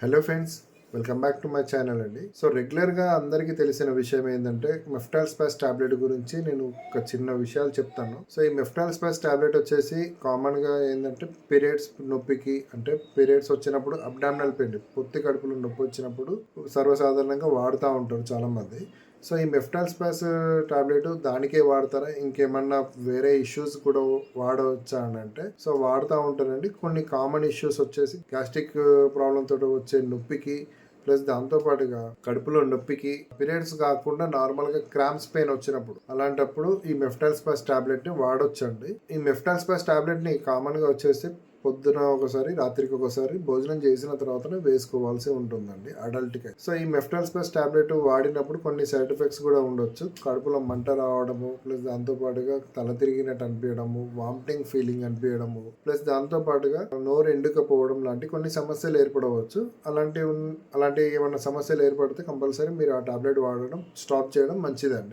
Hello friends, welcome back to my channel అండి. So రెగ్యులర్గా అందరికీ తెలిసిన విషయం ఏంటంటే మెఫ్టాల్ స్పాస్ టాబ్లెట్ గురించి నేను ఒక చిన్న విషయాలు చెప్తాను. సో ఈ మెఫ్టాల్ స్పాస్ టాబ్లెట్ వచ్చేసి కామన్గా ఏంటంటే పీరియడ్స్ నొప్పికి, అంటే పీరియడ్స్ వచ్చినప్పుడు అబ్డామినల్ పెయిన్, పొత్తి కడుపులో నొప్పి వచ్చినప్పుడు సర్వసాధారణంగా వాడుతూ ఉంటారు చాలామంది. సో ఈ మెఫ్టాల్ స్పాస్ టాబ్లెట్ దానికే వాడతారా, ఇంకేమన్నా వేరే ఇష్యూస్ కూడా వాడవచ్చా అని అంటే, సో వాడుతూ ఉంటారండి. కొన్ని కామన్ ఇష్యూస్ వచ్చేసి గ్యాస్ట్రిక్ ప్రాబ్లం తోటి వచ్చే నొప్పికి, ప్లస్ దాంతోపాటుగా కడుపులో నొప్పికి, పీరియడ్స్ కాకుండా నార్మల్గా క్రాంప్స్ పెయిన్ వచ్చినప్పుడు, అలాంటప్పుడు ఈ మెఫ్టాల్ స్పాస్ టాబ్లెట్ని వాడొచ్చండి. ఈ మెఫ్టాల్ స్పాస్ టాబ్లెట్ని కామన్గా వచ్చేసి పొద్దున ఒకసారి, రాత్రికి ఒకసారి భోజనం చేసిన తర్వాతనే వేసుకోవాల్సి ఉంటుందండి అడల్ట్కి. సో ఈ మెఫ్టాల్ స్పాస్ టాబ్లెట్ వాడినప్పుడు కొన్ని సైడ్ ఎఫెక్ట్స్ కూడా ఉండొచ్చు. కడుపులో మంట రావడము, ప్లస్ దాంతోపాటుగా తల తిరిగినట్టు అనిపించడము, వామిటింగ్ ఫీలింగ్ అనిపించడము, ప్లస్ దాంతోపాటుగా నోరు ఎండుకపోవడం లాంటి కొన్ని సమస్యలు ఏర్పడవచ్చు. అలాంటి ఏమైనా సమస్యలు ఏర్పడితే కంపల్సరీ మీరు ఆ టాబ్లెట్ వాడడం స్టాప్ చేయడం మంచిదండి.